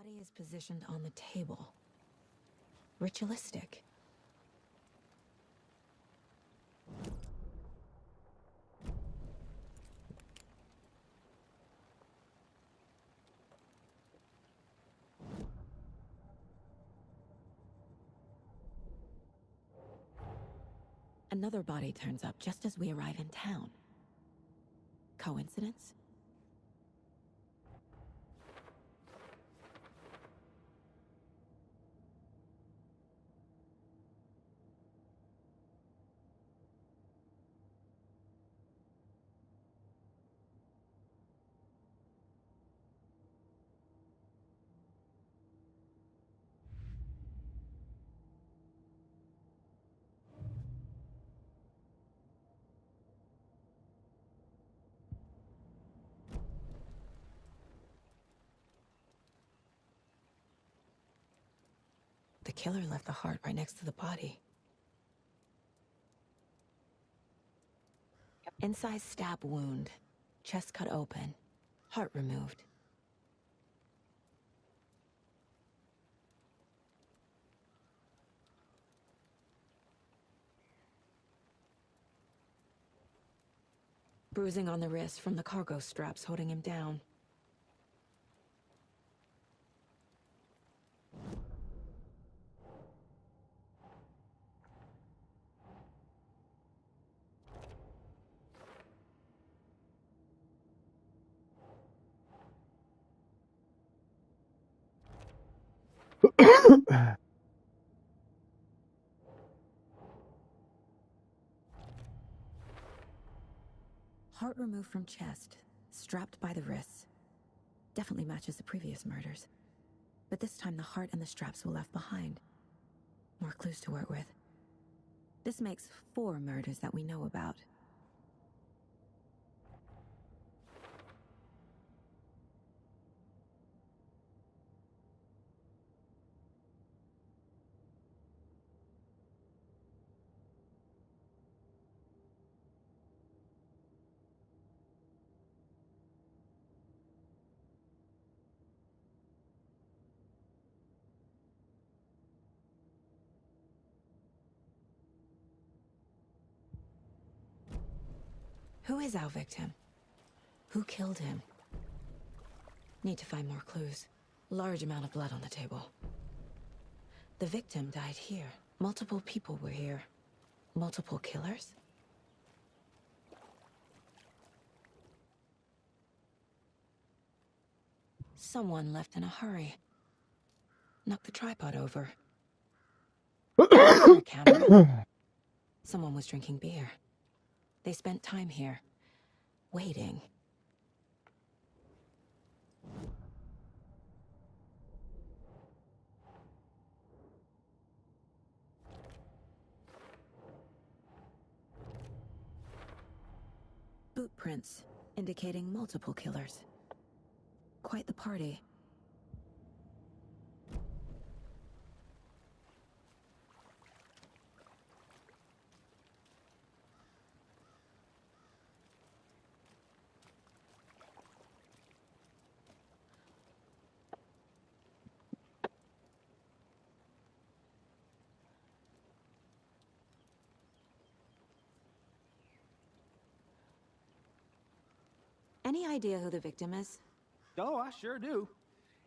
body is positioned on the table. Ritualistic. Another body turns up just as we arrive in town. Coincidence? The killer left the heart right next to the body. Incised stab wound. Chest cut open. Heart removed. Bruising on the wrist from the cargo straps holding him down. Heart removed from chest, strapped by the wrists. Definitely matches the previous murders. But this time the heart and the straps were left behind. More clues to work with. This makes 4 murders that we know about. Who is our victim? Who killed him? Need to find more clues. Large amount of blood on the table. The victim died here. Multiple people were here. Multiple killers? Someone left in a hurry. Knocked the tripod over. Counter. Someone was drinking beer. They spent time here. Waiting. Boot prints, indicating multiple killers. Quite the party. Any idea who the victim is? Oh, I sure do.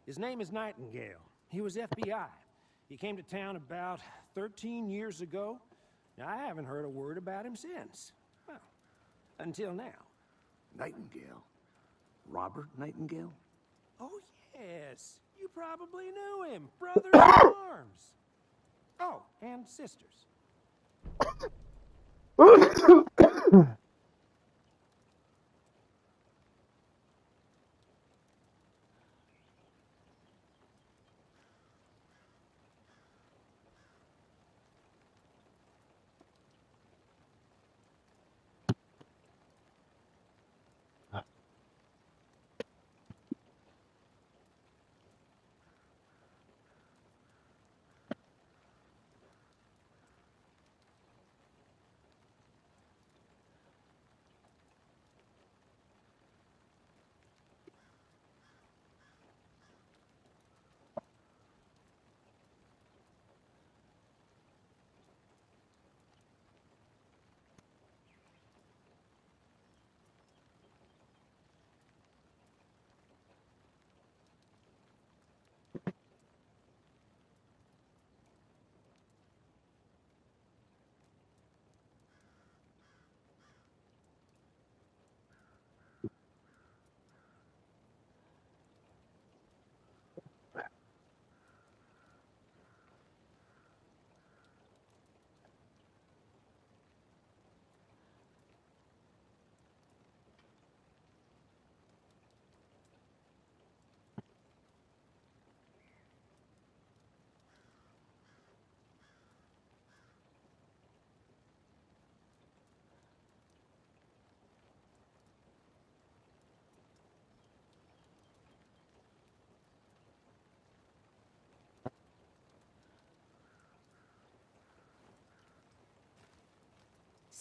His name is Nightingale. He was FBI. He came to town about 13 years ago. Now, I haven't heard a word about him since. Well, until now. Nightingale? Robert Nightingale? Oh, yes. You probably knew him. Brothers in arms. Oh, and sisters.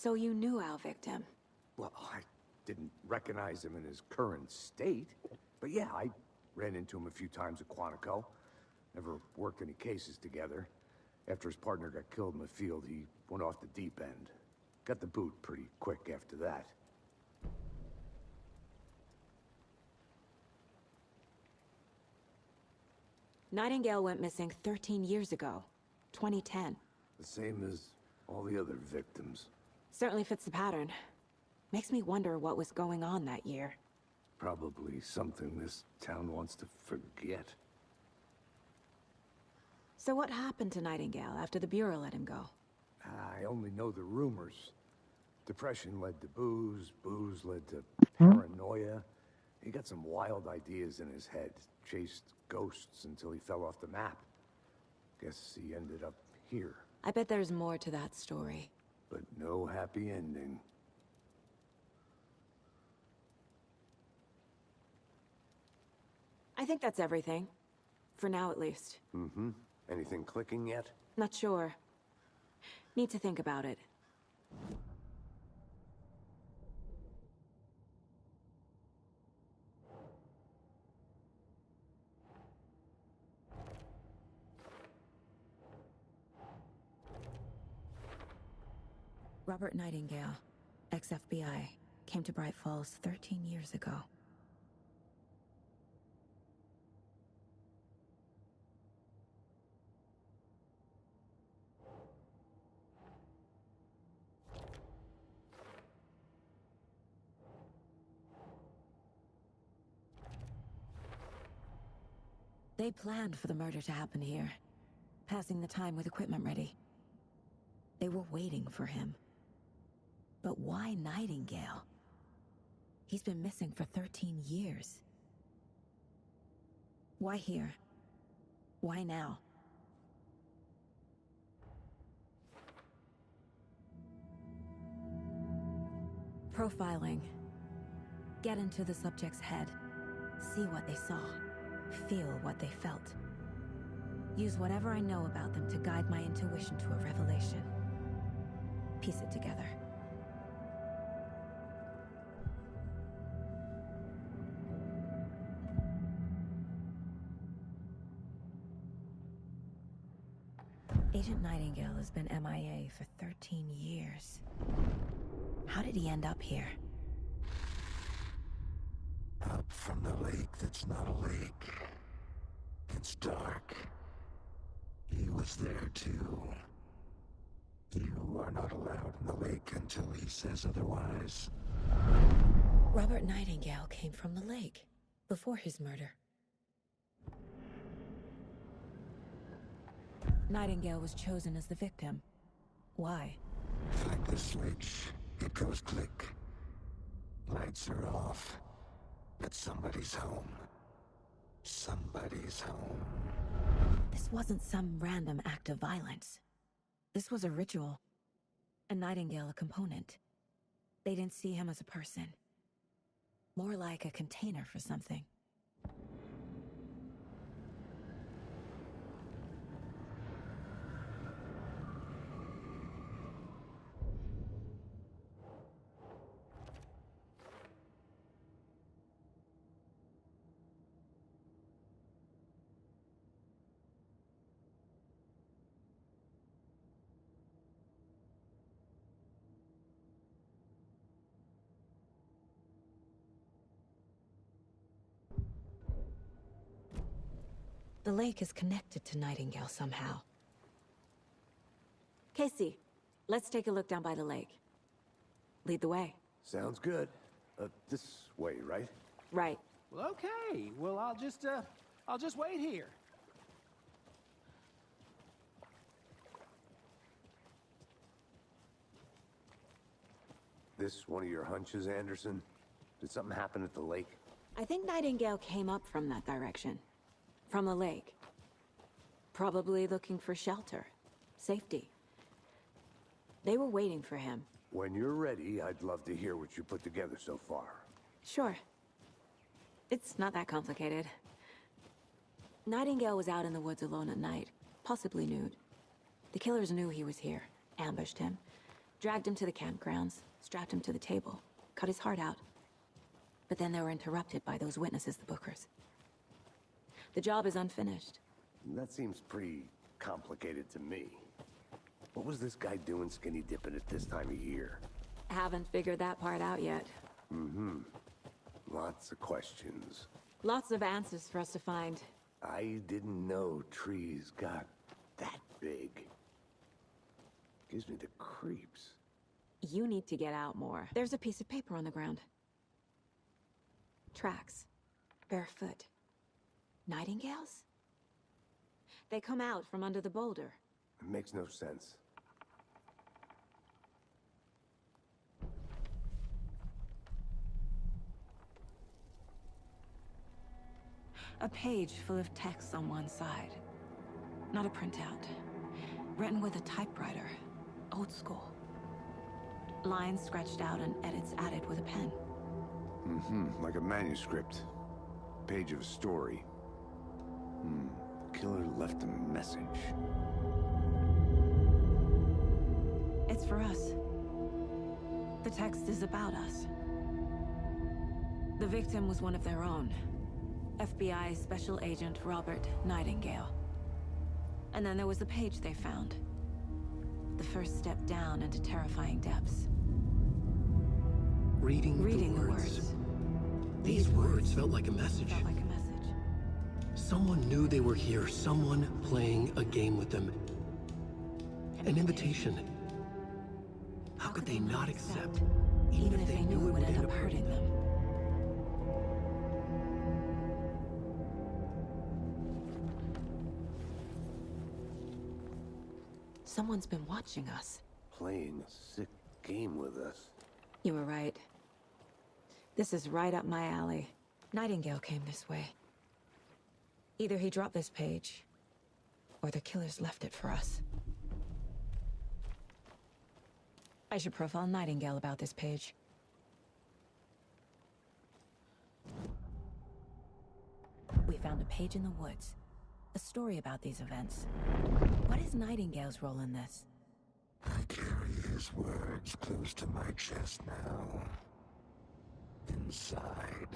So you knew our victim? Well, I didn't recognize him in his current state. But yeah, I ran into him a few times at Quantico. Never worked any cases together. After his partner got killed in the field, he went off the deep end. Got the boot pretty quick after that. Nightingale went missing 13 years ago. 2010. The same as all the other victims. Certainly fits the pattern. Makes me wonder what was going on that year. Probably something this town wants to forget. So what happened to Nightingale after the Bureau let him go? I only know the rumors. Depression led to booze, booze led to paranoia. He got some wild ideas in his head, chased ghosts until he fell off the map. Guess he ended up here. I bet there's more to that story. But no happy ending. I think that's everything. For now, at least. Mm-hmm. Anything clicking yet? Not sure. Need to think about it. Robert Nightingale, ex-FBI, came to Bright Falls 13 years ago. They planned for the murder to happen here, passing the time with equipment ready. They were waiting for him. But why Nightingale? He's been missing for 13 years. Why here? Why now? Profiling. Get into the subject's head. See what they saw. Feel what they felt. Use whatever I know about them to guide my intuition to a revelation. Piece it together. Agent Nightingale has been MIA for 13 years. How did he end up here? Up from the lake that's not a lake. It's dark. He was there too. You are not allowed in the lake until he says otherwise. Robert Nightingale came from the lake, before his murder. Nightingale was chosen as the victim. Why? Flick the switch, it goes click. Lights are off. But somebody's home. Somebody's home. This wasn't some random act of violence. This was a ritual. And Nightingale a component. They didn't see him as a person. More like a container for something. The lake is connected to Nightingale somehow. Casey, let's take a look down by the lake. Lead the way. Sounds good. This way, right? Right. Well, okay. Well, I'll just wait here. This one of your hunches, Anderson? Did something happen at the lake? I think Nightingale came up from that direction. From the lake. Probably looking for shelter. Safety. They were waiting for him. When you're ready, I'd love to hear what you put together so far. Sure. It's not that complicated. Nightingale was out in the woods alone at night, possibly nude. The killers knew he was here, ambushed him, Dragged him to the campgrounds, strapped him to the table, cut his heart out. But then they were interrupted by those witnesses, the Bookers. The job is unfinished. That seems pretty complicated to me. What was this guy doing skinny dipping at this time of year? Haven't figured that part out yet. Mm-hmm. Lots of questions. Lots of answers for us to find. I didn't know trees got that big. Gives me the creeps. You need to get out more. There's a piece of paper on the ground. Tracks. Barefoot. Nightingales? They come out from under the boulder. It makes no sense. A page full of text on one side. Not a printout. Written with a typewriter. Old school. Lines scratched out and edits added with a pen. Mm-hmm, like a manuscript. Page of a story. Killer left a message. It's for us. The text is about us. The victim was one of their own. FBI Special Agent Robert Nightingale. And then there was the page they found. The first step down into terrifying depths. Reading the words. These words felt like a message. Felt like a message. Someone knew they were here, someone playing a game with them. An invitation. How could they not accept, even if they knew it would end up hurting them? Someone's been watching us. Playing a sick game with us. You were right. This is right up my alley. Nightingale came this way. Either he dropped this page, or the killers left it for us. I should profile Nightingale about this page. We found a page in the woods. A story about these events. What is Nightingale's role in this? I carry his words close to my chest now. Inside,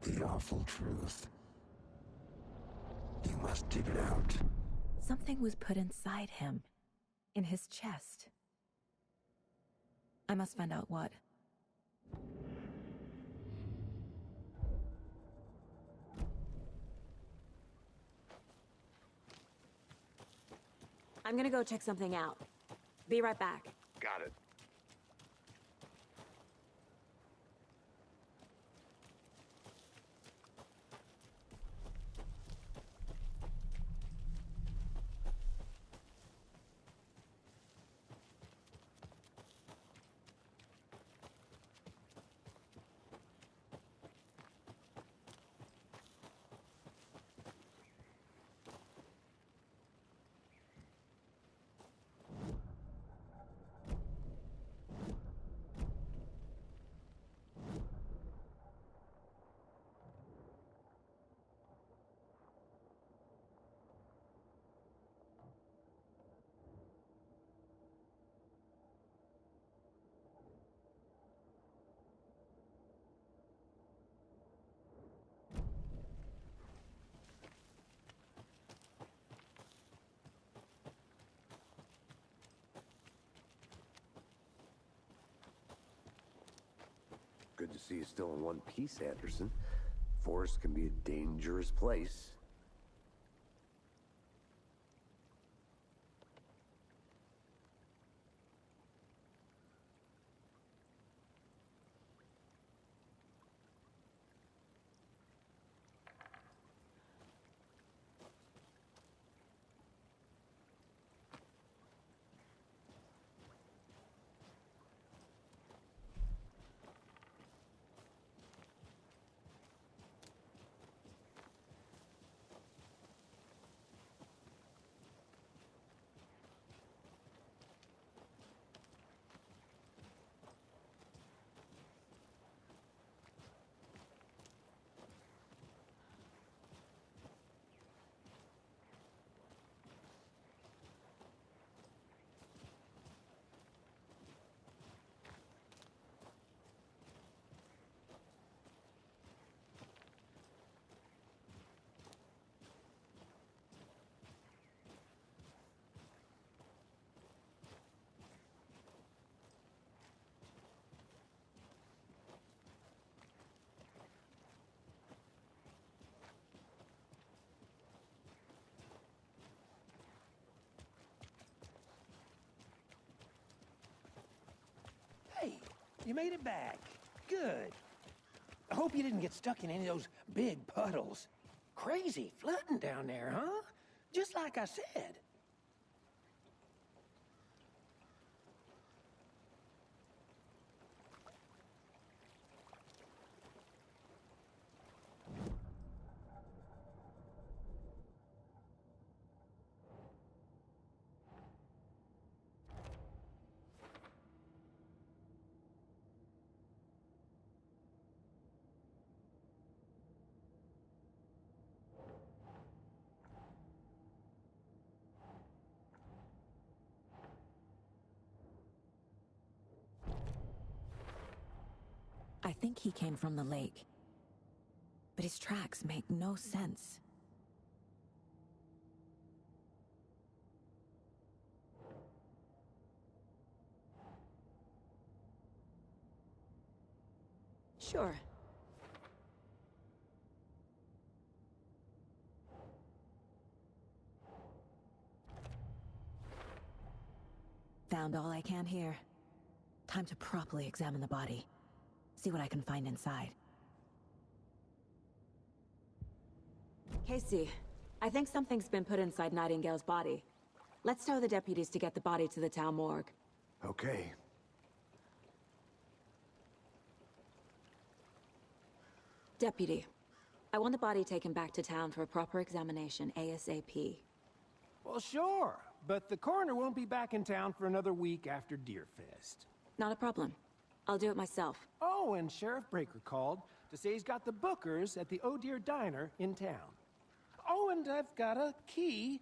the awful truth. You must dig it out. Something was put inside him. In his chest. I must find out what. I'm gonna go check something out. Be right back. Got it. Good to see you still in one piece, Anderson. Forest can be a dangerous place. you made it back. Good. I hope you didn't get stuck in any of those big puddles. Crazy flooding down there, huh? Just like I said. I think he came from the lake. But his tracks make no sense. Sure. Found all I can here. Time to properly examine the body. See what I can find inside. Casey, I think something's been put inside Nightingale's body. Let's tell the deputies to get the body to the town morgue. Okay. Deputy, I want the body taken back to town for a proper examination ASAP. Well, sure. But the coroner won't be back in town for another week after Deerfest. Not a problem. I'll do it myself. Oh, and Sheriff Breaker called to say he's got the Bookers at the Oh Deer Diner in town. Oh, and I've got a key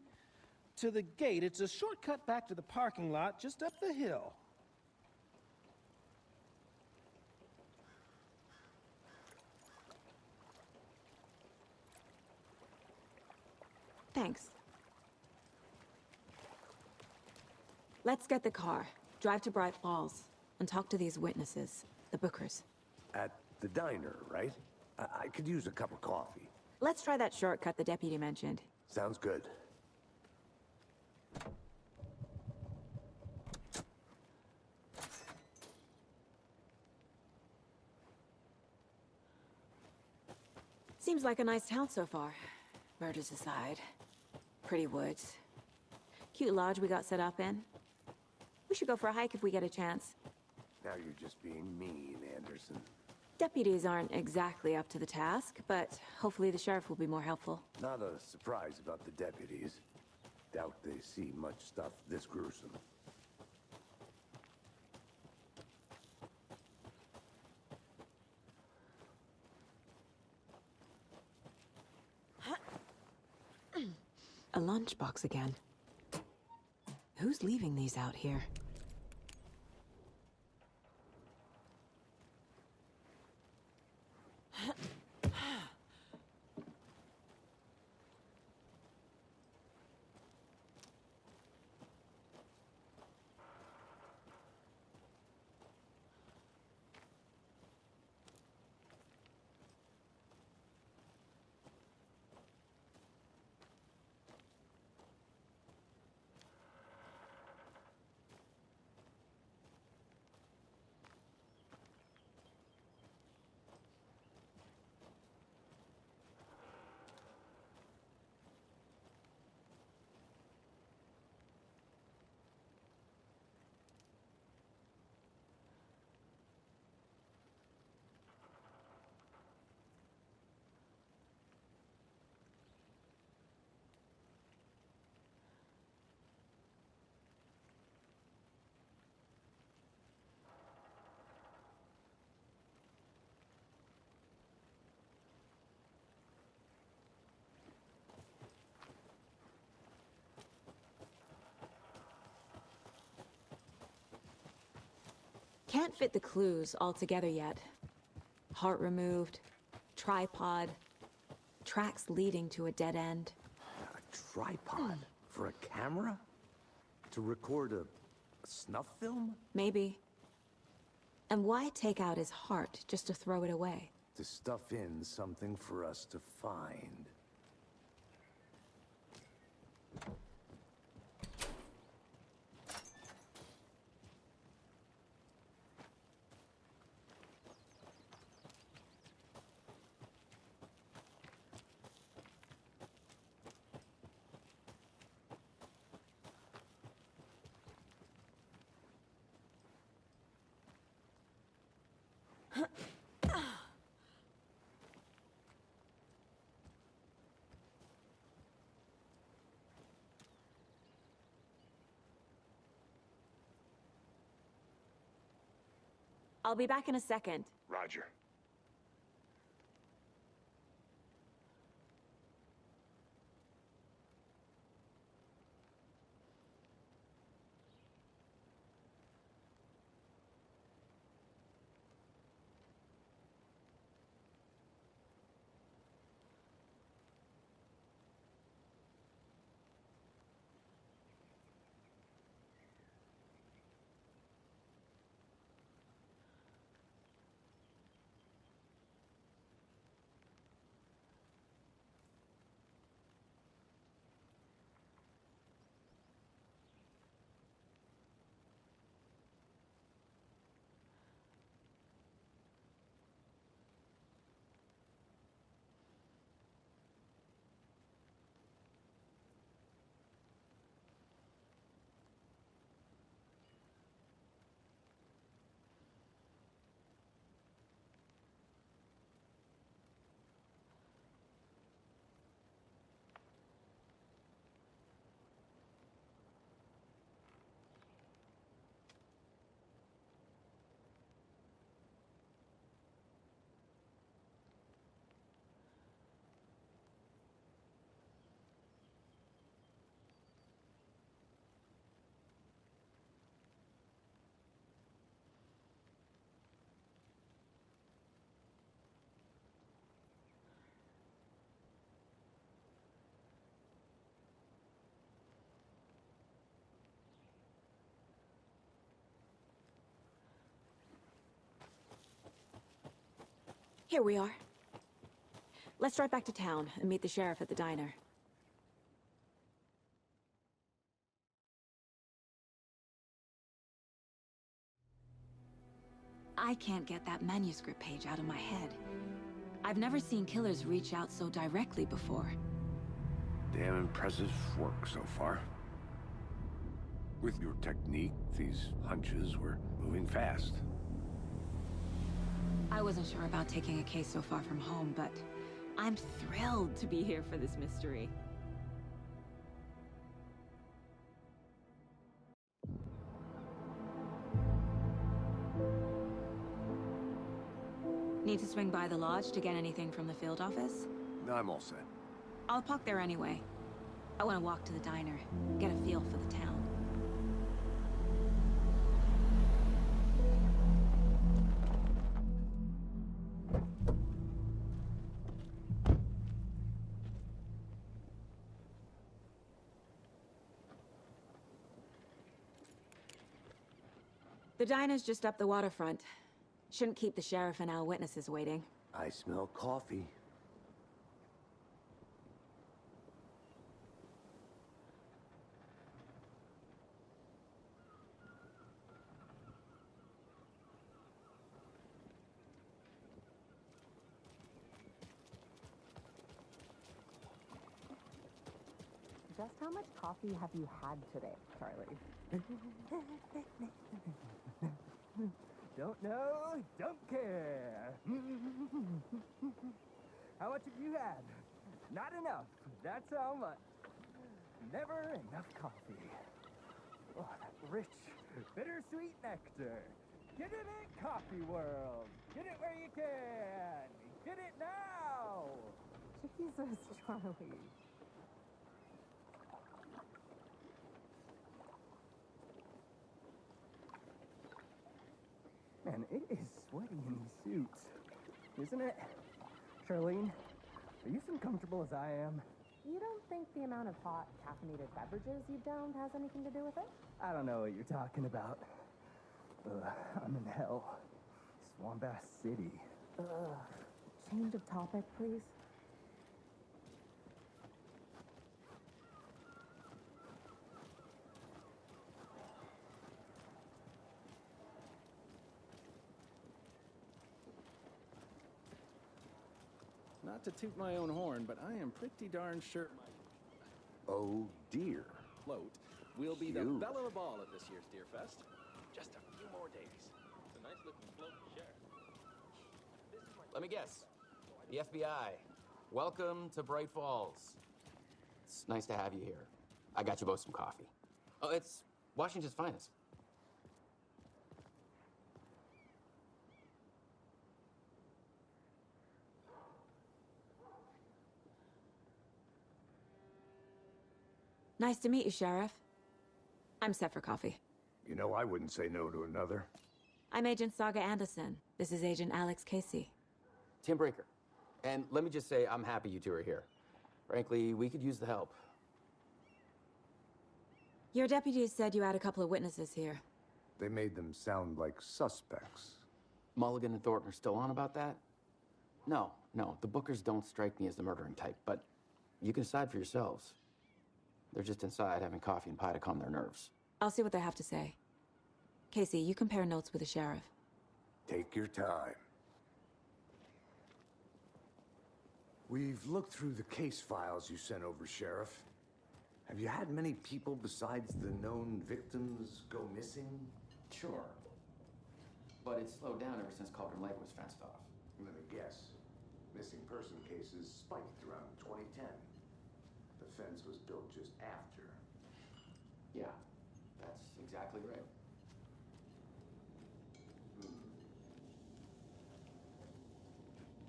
to the gate. It's a shortcut back to the parking lot just up the hill. Thanks. Let's get the car, drive to Bright Falls, and talk to these witnesses, the Bookers. At the diner, right? I could use a cup of coffee. Let's try that shortcut the deputy mentioned. Sounds good. Seems like a nice town so far. Murders aside. Pretty woods. Cute lodge we got set up in. We should go for a hike if we get a chance. Now you're just being mean, Anderson. Deputies aren't exactly up to the task, but hopefully the sheriff will be more helpful. Not a surprise about the deputies. Doubt they see much stuff this gruesome. A lunchbox again. Who's leaving these out here? Can't fit the clues all together yet. Heart removed, tripod, tracks leading to a dead end. A tripod? For a camera? To record a snuff film? Maybe. And why take out his heart just to throw it away? To stuff in something for us to find. I'll be back in a second. Roger. Here we are. Let's drive back to town and meet the sheriff at the diner. I can't get that manuscript page out of my head. I've never seen killers reach out so directly before. Damn impressive work so far. With your technique, these hunches were moving fast. I wasn't sure about taking a case so far from home, but I'm thrilled to be here for this mystery. Need to swing by the lodge to get anything from the field office? No, I'm all set. I'll park there anyway. I want to walk to the diner, get a feel for the town. The diner's just up the waterfront. Shouldn't keep the sheriff and our witnesses waiting. I smell coffee. Just how much coffee have you had today, Charlie? Don't know, don't care. How much have you had? Not enough. That's how much. Never enough coffee. Oh, that rich, bittersweet nectar. Get it in Coffee World. Get it where you can. Get it now. Jesus, Charlie. Man, it is sweaty in these suits, isn't it? Charlene, are you as uncomfortable as I am? You don't think the amount of hot, caffeinated beverages you've downed has anything to do with it? I don't know what you're talking about. I'm in hell. Swamp Ass City. Change of topic, please. Not to toot my own horn, but I am pretty darn sure my Oh dear. float will be the Phew. belle of the ball at this year's Deer Fest. Just a few more days. It's a nice looking float to share. Let me guess. The FBI. Welcome to Bright Falls. It's nice to have you here. I got you both some coffee. Oh, it's Washington's finest. Nice to meet you, Sheriff. I'm set for coffee. You know, I wouldn't say no to another. I'm Agent Saga Anderson. This is Agent Alex Casey. Tim Breaker. And let me just say, I'm happy you two are here. Frankly, we could use the help. Your deputies said you had a couple of witnesses here. They made them sound like suspects. Mulligan and Thornton are still on about that? No, the Bookers don't strike me as the murdering type, but you can decide for yourselves. They're just inside having coffee and pie to calm their nerves. I'll see what they have to say. Casey, you compare notes with the sheriff. Take your time. We've looked through the case files you sent over, Sheriff. Have you had many people besides the known victims go missing? Sure. But it's slowed down ever since Cauldron Lake was fenced off. Let me guess. Missing person cases spiked around 2010. The fence was built just after. Yeah, that's exactly right.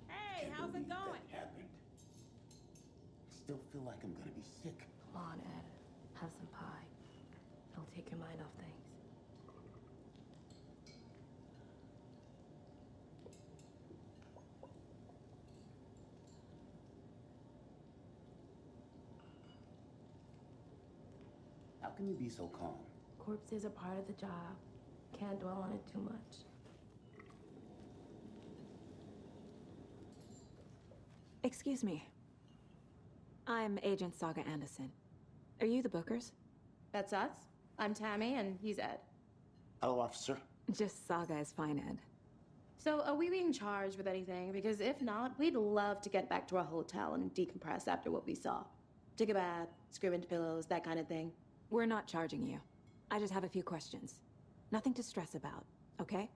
Hey, how's it going? That happened. I still feel like I'm gonna be sick. Come on, Ed. Have some pie. It'll take your mind off things. How can you be so calm? Corpses are part of the job. Can't dwell on it too much. Excuse me. I'm Agent Saga Anderson. Are you the Bookers? That's us. I'm Tammy, and he's Ed. Hello, officer. Just Saga is fine, Ed. So, are we being charged with anything? Because if not, we'd love to get back to our hotel and decompress after what we saw. Take a bath, scream into pillows, that kind of thing. We're not charging you. I just have a few questions. Nothing to stress about, okay?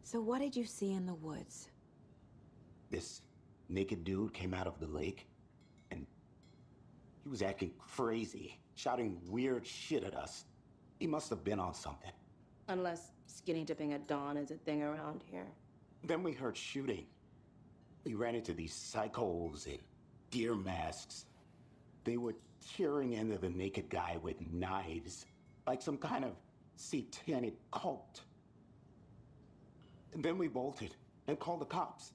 So what did you see in the woods? This naked dude came out of the lake, and he was acting crazy, shouting weird shit at us. He must have been on something. Unless skinny dipping at dawn is a thing around here. Then we heard shooting. We ran into these psychos in deer masks. They were tearing into the naked guy with knives, like some kind of satanic cult. And then we bolted and called the cops.